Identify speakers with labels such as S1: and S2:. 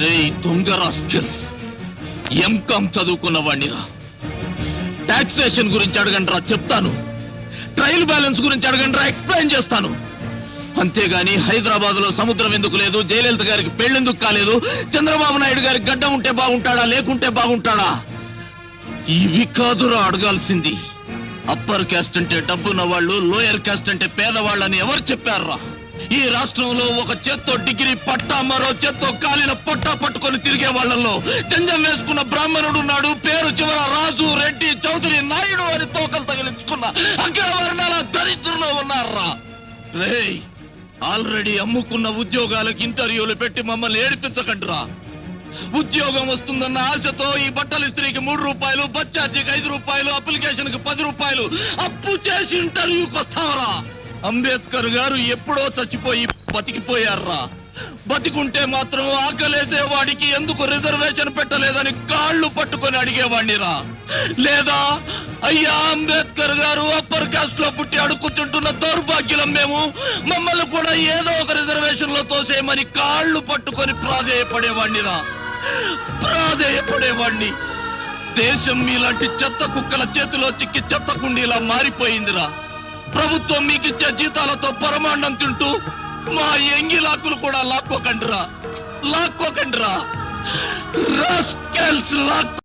S1: రే దొంగ rascals, MCom చదువుకున్న వాడినిరా. Taxation గురించి అడగండి రా, చెప్తాను. ట్రయల్ బ్యాలెన్స్ గురించి అడగండి రా, ఎక్స్ప్లెయిన్ చేస్తాను. అంతేగాని హైదరాబాద్ లో సముద్రం ఎందుకు లేదు, జయలలిత గారికి పెళ్ళెందుకు కాలేదు, చంద్రబాబు నాయుడు గారికి గడ్డ ఉంటే బాగుంటాడా లేకుంటే బాగుంటాడా, ఇవి కాదురా అడగాల్సింది. అప్పర్ క్యాస్ట్ అంటే డబ్బున్న వాళ్ళు, లోయర్ క్యాస్ట్ అంటే పేదవాళ్ళని ఎవరు చెప్పారా? ఈ రాష్ట్రంలో ఒక చేత్తో డిగ్రీ పట్టా, మరో చేత్తో కాలిన పట్టా పట్టుకొని తిరిగే వాళ్ళల్లో జంజం వేసుకున్న బ్రాహ్మణుడు ఉన్నాడు. పేరు చివర రాజు, రెడ్డి, చౌదరి, నాయుడు అని తోకలు తగిలించుకున్న అగ్రవర్ణాల దరిద్రంలో ఉన్నారా. రేయ్, ఆల్రెడీ అమ్ముకున్న ఉద్యోగాలకు ఇంటర్వ్యూలు పెట్టి మమ్మల్ని ఏడిపించకండిరా. ఉద్యోగం వస్తుందన్న ఆశతో ఈ బట్టల ఇస్త్రీకి 3 రూపాయలు, బస్ ఛార్జీకి 5 రూపాయలు, అప్లికేషన్ కి 10 రూపాయలు అప్పు చేసి ఇంటర్వ్యూకి వస్తావరా. అంబేద్కర్ గారు ఎప్పుడో చచ్చిపోయి బతికిపోయారా. బతికుంటే మాత్రం ఆకలేసే వాడికి ఎందుకు రిజర్వేషన్ పెట్టలేదని కాళ్ళు పట్టుకొని అడిగేవాడినిరా. లేదా అయ్యా అంబేద్కర్ గారు అప్పర్ కాస్ట్ లో పుట్టి అడుక్కుతుంటున్న దౌర్భాగ్యులం మేము, మమ్మల్ని కూడా ఏదో ఒక రిజర్వేషన్ లో తోసేయమని కాళ్ళు పట్టుకొని ప్రాధేయపడేవాడినిరా. ప్రాధేయపడేవాడిని. దేశం మీలాంటి చెత్త కుక్కల చేతిలో చిక్కి చెత్త కుండీలా మారిపోయిందిరా. ప్రభుత్వం మీకిచ్చే జీతాలతో పరమాన్నం తింటూ మా ఎంగిలాకులు కూడా లాక్కోకండిరా.